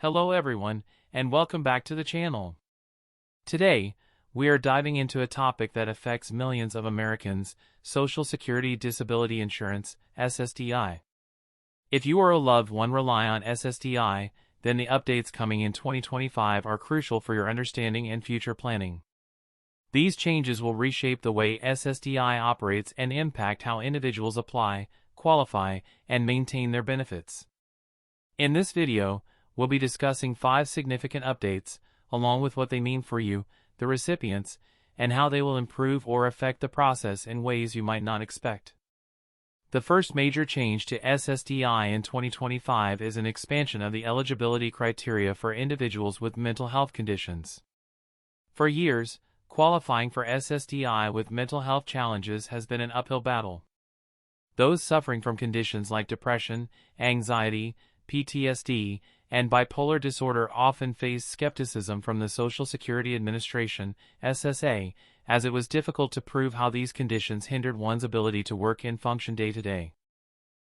Hello everyone, and welcome back to the channel. Today, we are diving into a topic that affects millions of Americans, Social Security Disability Insurance, SSDI. If you or a loved one rely on SSDI, then the updates coming in 2025 are crucial for your understanding and future planning. These changes will reshape the way SSDI operates and impact how individuals apply, qualify, and maintain their benefits. In this video, we'll be discussing 5 significant updates, along with what they mean for you, the recipients, and how they will improve or affect the process in ways you might not expect. The first major change to SSDI in 2025 is an expansion of the eligibility criteria for individuals with mental health conditions. For years, qualifying for SSDI with mental health challenges has been an uphill battle. Those suffering from conditions like depression, anxiety, PTSD, and bipolar disorder often face skepticism from the Social Security Administration, SSA, as it was difficult to prove how these conditions hindered one's ability to work and function day to day.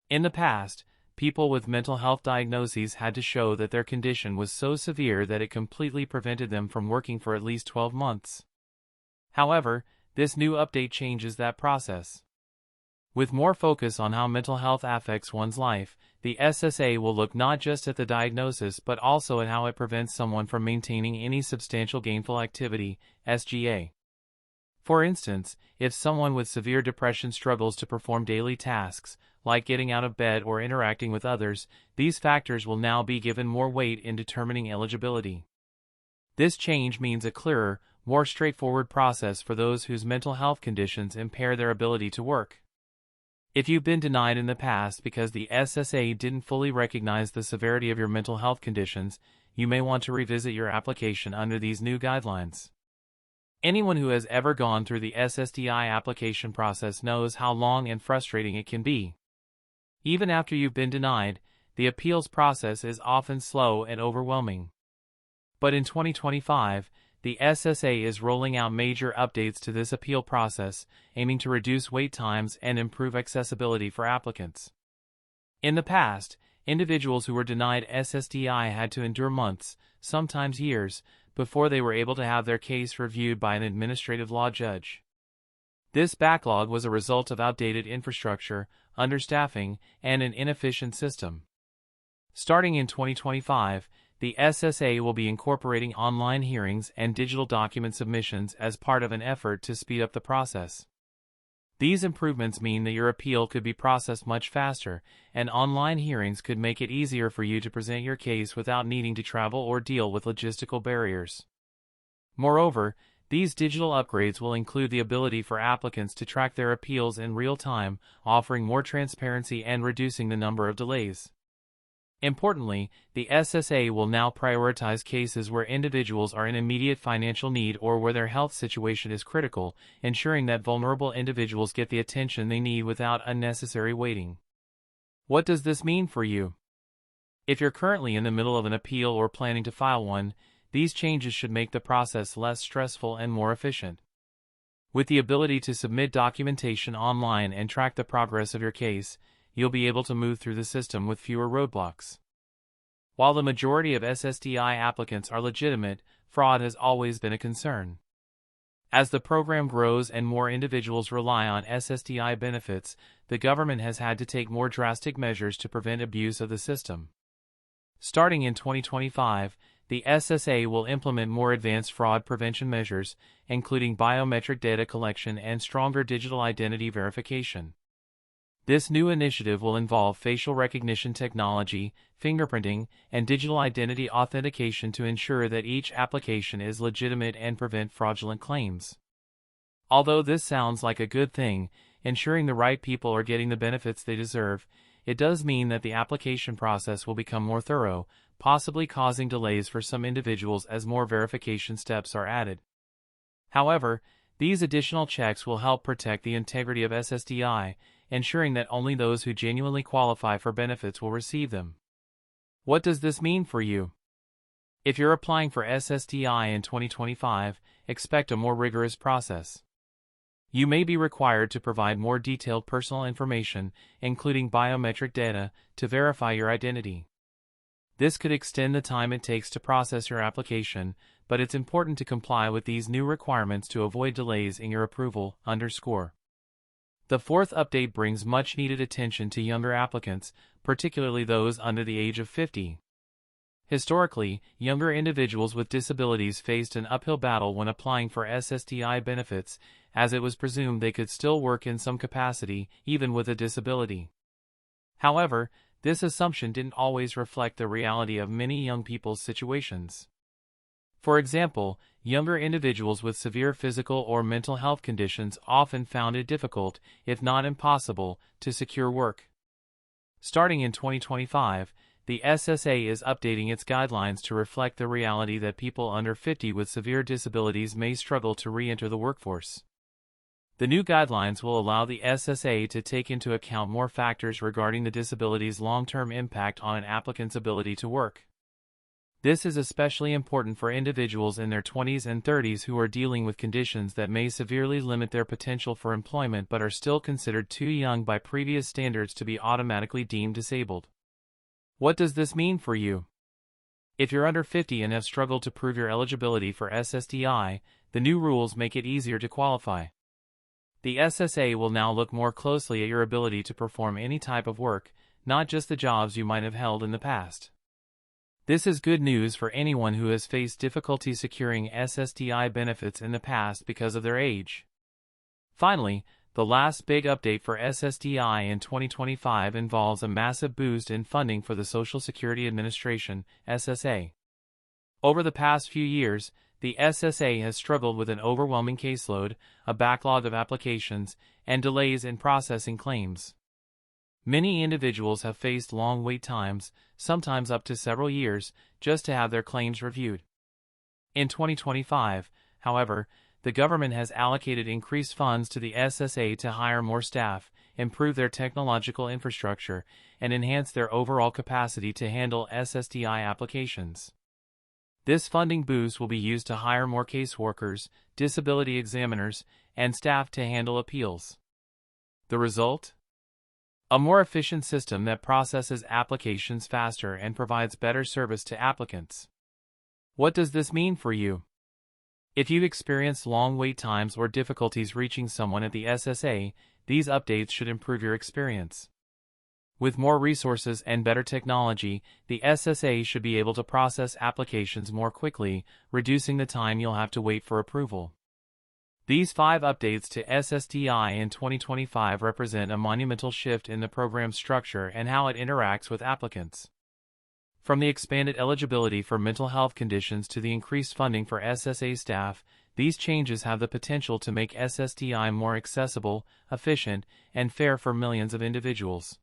In the past, people with mental health diagnoses had to show that their condition was so severe that it completely prevented them from working for at least 12 months. However, this new update changes that process. With more focus on how mental health affects one's life, the SSA will look not just at the diagnosis but also at how it prevents someone from maintaining any substantial gainful activity, SGA. For instance, if someone with severe depression struggles to perform daily tasks, like getting out of bed or interacting with others, these factors will now be given more weight in determining eligibility. This change means a clearer, more straightforward process for those whose mental health conditions impair their ability to work. If you've been denied in the past because the SSA didn't fully recognize the severity of your mental health conditions, you may want to revisit your application under these new guidelines. Anyone who has ever gone through the SSDI application process knows how long and frustrating it can be. Even after you've been denied, the appeals process is often slow and overwhelming. But in 2025, the SSA is rolling out major updates to this appeal process, aiming to reduce wait times and improve accessibility for applicants. In the past, individuals who were denied SSDI had to endure months, sometimes years, before they were able to have their case reviewed by an administrative law judge. This backlog was a result of outdated infrastructure, understaffing, and an inefficient system. Starting in 2025, the SSA will be incorporating online hearings and digital document submissions as part of an effort to speed up the process. These improvements mean that your appeal could be processed much faster, and online hearings could make it easier for you to present your case without needing to travel or deal with logistical barriers. Moreover, these digital upgrades will include the ability for applicants to track their appeals in real time, offering more transparency and reducing the number of delays. Importantly, the SSA will now prioritize cases where individuals are in immediate financial need or where their health situation is critical, ensuring that vulnerable individuals get the attention they need without unnecessary waiting. What does this mean for you? If you're currently in the middle of an appeal or planning to file one, these changes should make the process less stressful and more efficient. With the ability to submit documentation online and track the progress of your case, you'll be able to move through the system with fewer roadblocks. While the majority of SSDI applicants are legitimate, fraud has always been a concern. As the program grows and more individuals rely on SSDI benefits, the government has had to take more drastic measures to prevent abuse of the system. Starting in 2025, the SSA will implement more advanced fraud prevention measures, including biometric data collection and stronger digital identity verification. This new initiative will involve facial recognition technology, fingerprinting, and digital identity authentication to ensure that each application is legitimate and prevent fraudulent claims. Although this sounds like a good thing, ensuring the right people are getting the benefits they deserve, it does mean that the application process will become more thorough, possibly causing delays for some individuals as more verification steps are added. However, these additional checks will help protect the integrity of SSDI, ensuring that only those who genuinely qualify for benefits will receive them. What does this mean for you? If you're applying for SSDI in 2025, expect a more rigorous process. You may be required to provide more detailed personal information, including biometric data, to verify your identity. This could extend the time it takes to process your application, but it's important to comply with these new requirements to avoid delays in your approval. The fourth update brings much-needed attention to younger applicants, particularly those under the age of 50. Historically, younger individuals with disabilities faced an uphill battle when applying for SSDI benefits, as it was presumed they could still work in some capacity, even with a disability. However, this assumption didn't always reflect the reality of many young people's situations. For example, younger individuals with severe physical or mental health conditions often found it difficult, if not impossible, to secure work. Starting in 2025, the SSA is updating its guidelines to reflect the reality that people under 50 with severe disabilities may struggle to re-enter the workforce. The new guidelines will allow the SSA to take into account more factors regarding the disability's long-term impact on an applicant's ability to work. This is especially important for individuals in their 20s and 30s who are dealing with conditions that may severely limit their potential for employment but are still considered too young by previous standards to be automatically deemed disabled. What does this mean for you? If you're under 50 and have struggled to prove your eligibility for SSDI, the new rules make it easier to qualify. The SSA will now look more closely at your ability to perform any type of work, not just the jobs you might have held in the past. This is good news for anyone who has faced difficulty securing SSDI benefits in the past because of their age. Finally, the last big update for SSDI in 2025 involves a massive boost in funding for the Social Security Administration, SSA. Over the past few years, the SSA has struggled with an overwhelming caseload, a backlog of applications, and delays in processing claims. Many individuals have faced long wait times, sometimes up to several years, just to have their claims reviewed. In 2025, however, the government has allocated increased funds to the SSA to hire more staff, improve their technological infrastructure, and enhance their overall capacity to handle SSDI applications. This funding boost will be used to hire more caseworkers, disability examiners, and staff to handle appeals. The result? A more efficient system that processes applications faster and provides better service to applicants. What does this mean for you? If you've experienced long wait times or difficulties reaching someone at the SSA, these updates should improve your experience. With more resources and better technology, the SSA should be able to process applications more quickly, reducing the time you'll have to wait for approval. These 5 updates to SSDI in 2025 represent a monumental shift in the program's structure and how it interacts with applicants. From the expanded eligibility for mental health conditions to the increased funding for SSA staff, these changes have the potential to make SSDI more accessible, efficient, and fair for millions of individuals.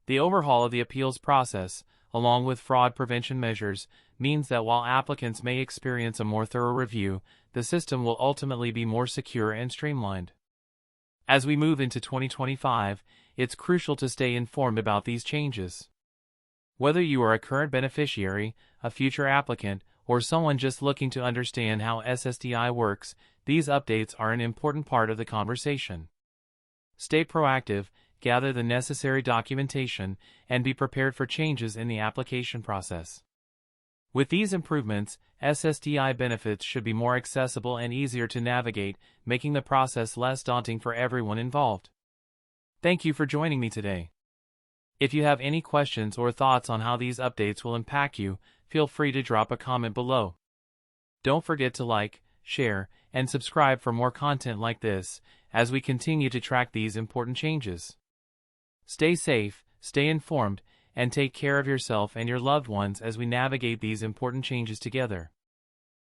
The overhaul of the appeals process, along with fraud prevention measures, means that while applicants may experience a more thorough review, the system will ultimately be more secure and streamlined. As we move into 2025, it's crucial to stay informed about these changes. Whether you are a current beneficiary, a future applicant, or someone just looking to understand how SSDI works, these updates are an important part of the conversation. Stay proactive, gather the necessary documentation, and be prepared for changes in the application process. With these improvements, SSDI benefits should be more accessible and easier to navigate, making the process less daunting for everyone involved. Thank you for joining me today. If you have any questions or thoughts on how these updates will impact you, feel free to drop a comment below. Don't forget to like, share, and subscribe for more content like this, as we continue to track these important changes. Stay safe, stay informed, and take care of yourself and your loved ones as we navigate these important changes together.